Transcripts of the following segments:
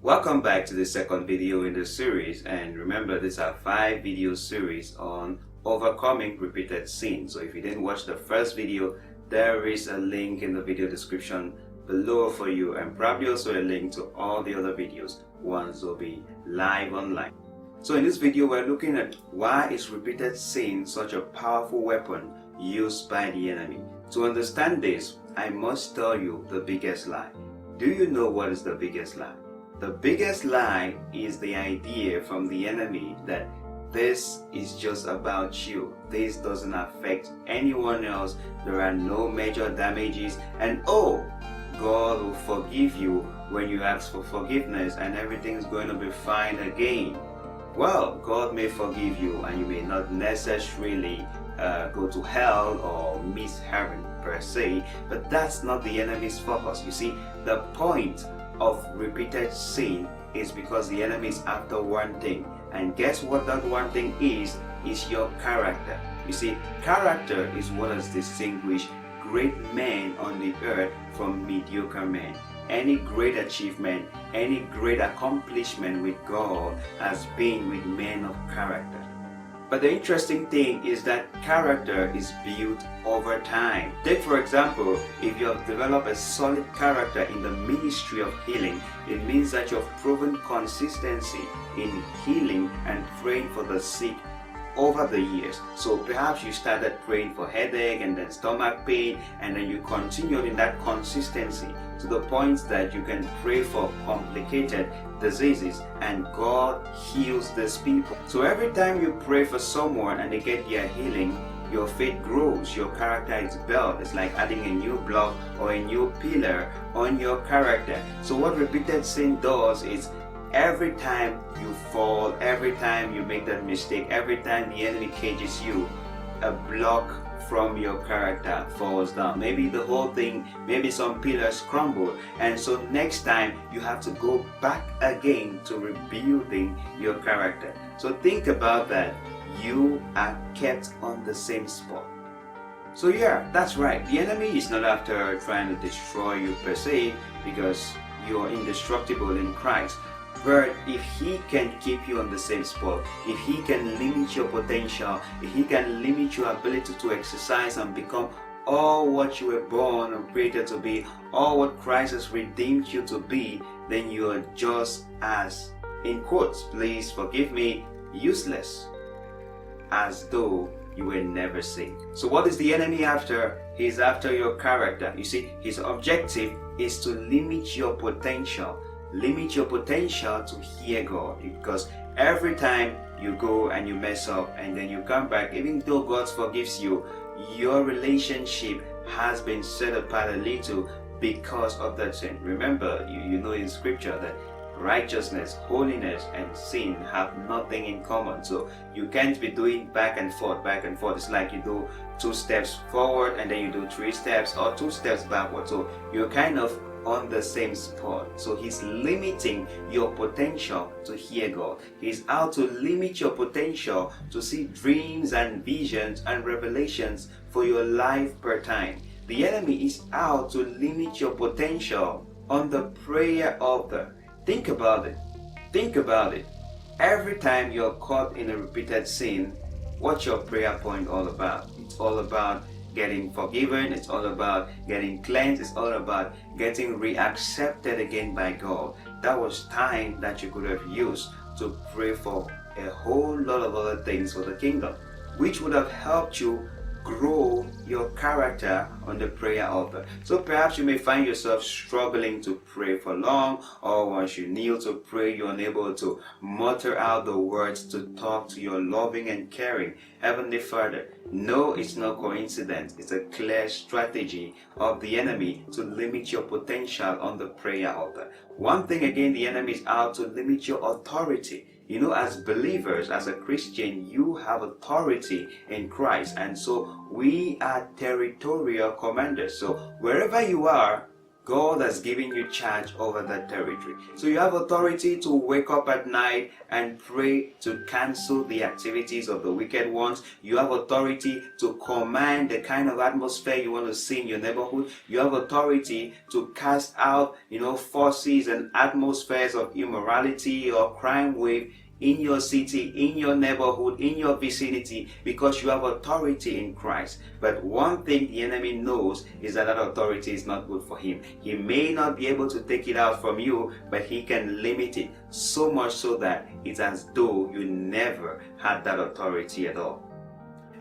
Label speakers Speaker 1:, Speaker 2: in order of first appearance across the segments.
Speaker 1: Welcome back to the second video in the series, and remember this is a 5-video series on overcoming repeated sin. So if you didn't watch the first video, there is a link in the video description below for you, and probably also a link to all the other videos once will be live online. So in this video we're looking at why is repeated sin such a powerful weapon used by the enemy. To understand this, I must tell you the biggest lie. Do you know what is the biggest lie? The biggest lie is the idea from the enemy that this is just about you. This doesn't affect anyone else. There are no major damages, and oh, God will forgive you when you ask for forgiveness and everything's going to be fine again. Well, God may forgive you and you may not necessarily go to hell or miss heaven per se, but that's not the enemy's focus. You see, the point of repeated sin is because the enemy is after one thing, and guess what that one thing is your character. You see, character is what has distinguished great men on the earth from mediocre men. Any great achievement, any great accomplishment with God has been with men of character. But the interesting thing is that character is built over time. Take for example, if you have developed a solid character in the ministry of healing, it means that you have proven consistency in healing and praying for the sick over the years. So perhaps you started praying for headache and then stomach pain, and then you continued in that consistency to the point that you can pray for complicated diseases and God heals these people. So every time you pray for someone and they get their healing, your faith grows, your character is built. It's like adding a new block or a new pillar on your character. So what repeated sin does is every time you fall, every time you make that mistake, every time the enemy cages you, a block from your character falls down. Maybe the whole thing, maybe some pillars crumble, and so next time you have to go back again to rebuilding your character. So think about that. You are kept on the same spot. So yeah, that's right. The enemy is not after trying to destroy you per se, because you are indestructible in Christ. But if he can keep you on the same spot, if he can limit your potential, if he can limit your ability to exercise and become all what you were born and created to be, all what Christ has redeemed you to be, then you are just as, in quotes, please forgive me, useless, as though you were never saved. So what is the enemy after? He's after your character. You see, his objective is to limit your potential. Limit your potential to hear God, because every time you go and you mess up and then you come back, even though God forgives you, your relationship has been set apart a little because of that sin. Remember, you know in scripture that righteousness, holiness and sin have nothing in common. So you can't be doing back and forth. It's like you do 2 steps forward and then you do 3 steps, or 2 steps backward. So you're kind of on the same spot. So he's limiting your potential to hear God. He's out to limit your potential to see dreams and visions and revelations for your life per time. The enemy is out to limit your potential on the prayer altar. Think about it. Think about it. Every time you're caught in a repeated sin, what's your prayer point all about? It's all about getting forgiven, it's all about getting cleansed, it's all about getting reaccepted again by God. That was time that you could have used to pray for a whole lot of other things for the kingdom, which would have helped you grow your character on the prayer altar. So perhaps you may find yourself struggling to pray for long, or once you kneel to pray, you're unable to mutter out the words to talk to your loving and caring Heavenly Father. No, it's no coincidence. It's a clear strategy of the enemy to limit your potential on the prayer altar. One thing again, the enemy is out to limit your authority. You know, as believers, as a Christian, you have authority in Christ, and so we are territorial commanders. So wherever you are, God has given you charge over that territory. So you have authority to wake up at night and pray to cancel the activities of the wicked ones. You have authority to command the kind of atmosphere you want to see in your neighborhood. You have authority to cast out, forces and atmospheres of immorality or crime wave in your city, in your neighborhood, in your vicinity, because you have authority in Christ. But one thing the enemy knows is that authority is not good for him. He may not be able to take it out from you, but he can limit it so much so that it's as though you never had that authority at all.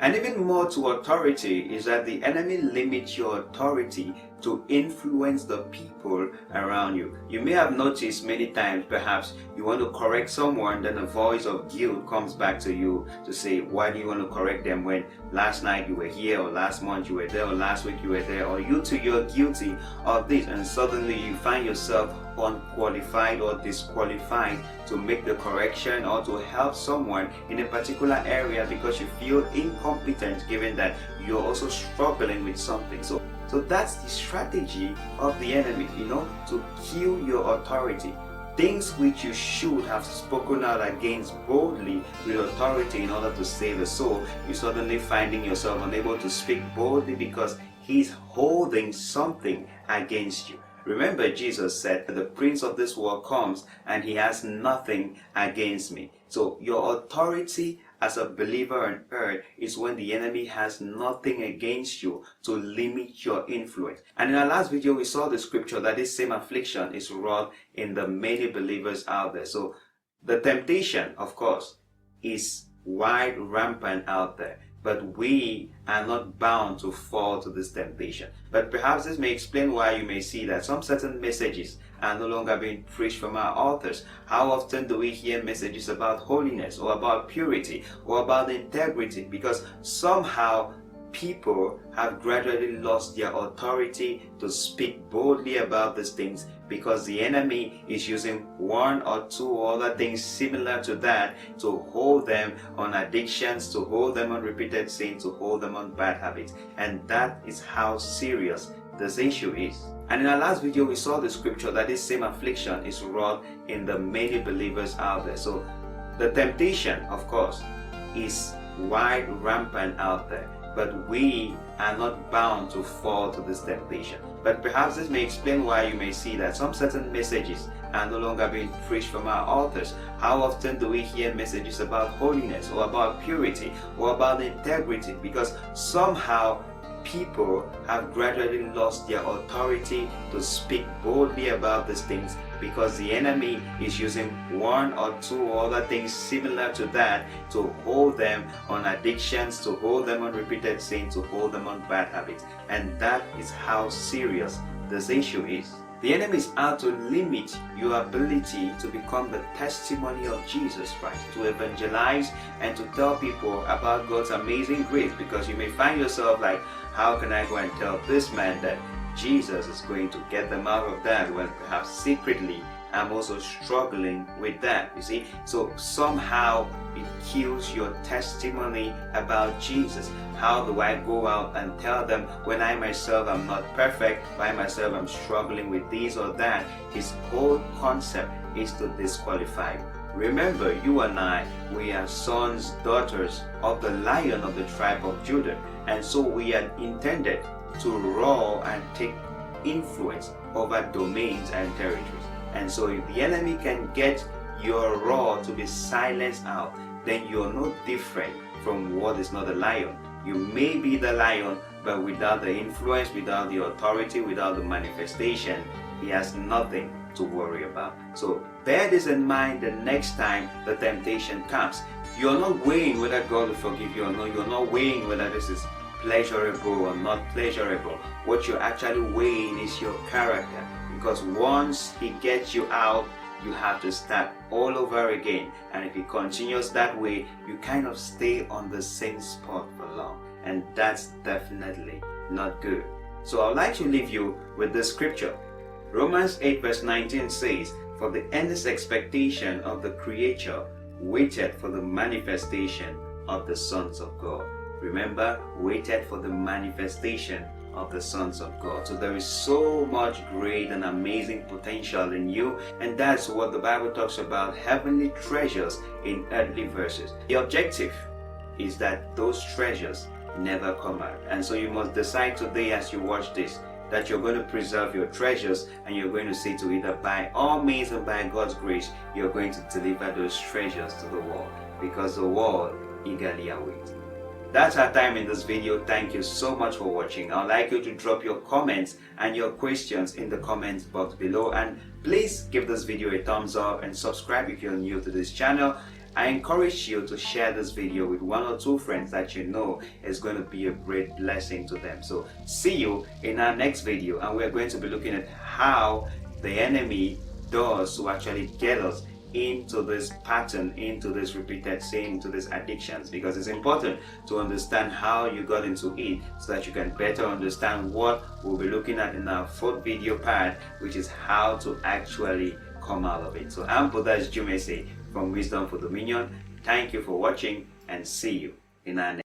Speaker 1: And even more to authority is that the enemy limits your authority to influence the people around you. You may have noticed many times, perhaps you want to correct someone, then a voice of guilt comes back to you to say, why do you want to correct them when last night you were here, or last month you were there, or last week you were there, or you too, you're guilty of this, and suddenly you find yourself unqualified or disqualified to make the correction or to help someone in a particular area because you feel incompetent, given that you're also struggling with something. So that's the strategy of the enemy, to kill your authority. Things which you should have spoken out against boldly with authority in order to save a soul, you're suddenly finding yourself unable to speak boldly because he's holding something against you. Remember, Jesus said that the prince of this world comes and he has nothing against me. So your authority as a believer on earth is when the enemy has nothing against you to limit your influence. And in our last video, we saw the scripture that this same affliction is wrought in the many believers out there. So the temptation, of course, is wide rampant out there. But we are not bound to fall to this temptation. But perhaps this may explain why you may see that some certain messages are no longer being preached from our authors. How often do we hear messages about holiness or about purity or about integrity? Because somehow people have gradually lost their authority to speak boldly about these things because the enemy is using one or two other things similar to that to hold them on addictions, to hold them on repeated sin, to hold them on bad habits. And that is how serious this issue is. And in our last video, we saw the scripture that this same affliction is wrought in the many believers out there. So the temptation, of course, is wide rampant out there. But we are not bound to fall to this temptation. But perhaps this may explain why you may see that some certain messages are no longer being preached from our authors. How often do we hear messages about holiness or about purity or about integrity? Because somehow people have gradually lost their authority to speak boldly about these things because the enemy is using one or two other things similar to that to hold them on addictions, to hold them on repeated sin, to hold them on bad habits. And that is how serious this issue is. The enemy is out to limit your ability to become the testimony of Jesus Christ, to evangelize and to tell people about God's amazing grace, because you may find yourself like, how can I go and tell this man that Jesus is going to get them out of that when perhaps secretly I'm also struggling with that, you see? So somehow it kills your testimony about Jesus. How do I go out and tell them when I myself am not perfect, by myself I'm struggling with this or that? His whole concept is to disqualify you. Remember, you and I, we are sons, daughters of the Lion of the tribe of Judah. And so we are intended to rule and take influence over domains and territories. And so if the enemy can get your roar to be silenced out, then you're no different from what is not a lion. You may be the lion, but without the influence, without the authority, without the manifestation, he has nothing to worry about. So bear this in mind the next time the temptation comes. You're not weighing whether God will forgive you or not. You're not weighing whether this is pleasurable or not pleasurable. What you're actually weighing is your character. Because once he gets you out, you have to start all over again. And if he continues that way, you kind of stay on the same spot for long. And that's definitely not good. So I'd like to leave you with this scripture. Romans 8 verse 19 says, "For the endless expectation of the creature waited for the manifestation of the sons of God." Remember, waited for the manifestation of the sons of God. So there is so much great and amazing potential in you, and that's what the Bible talks about, heavenly treasures in earthly verses. The objective is that those treasures never come out. And so you must decide today as you watch this that you're going to preserve your treasures, and you're going to see to it that by all means and by God's grace, you're going to deliver those treasures to the world, because the world eagerly awaits. That's our time in this video. Thank you so much for watching. I'd like you to drop your comments and your questions in the comments box below, and please give this video a thumbs up and subscribe if you're new to this channel. I encourage you to share this video with 1 or 2 friends that you know is going to be a great blessing to them. So see you in our next video, and we're going to be looking at how the enemy does to actually get us into this pattern, into this repeated sin, into these addictions, because it's important to understand how you got into it so that you can better understand what we'll be looking at in our 4th video part, which is how to actually come out of it. So I'm Bodas Jumese from Wisdom for Dominion. Thank you for watching, and see you in our next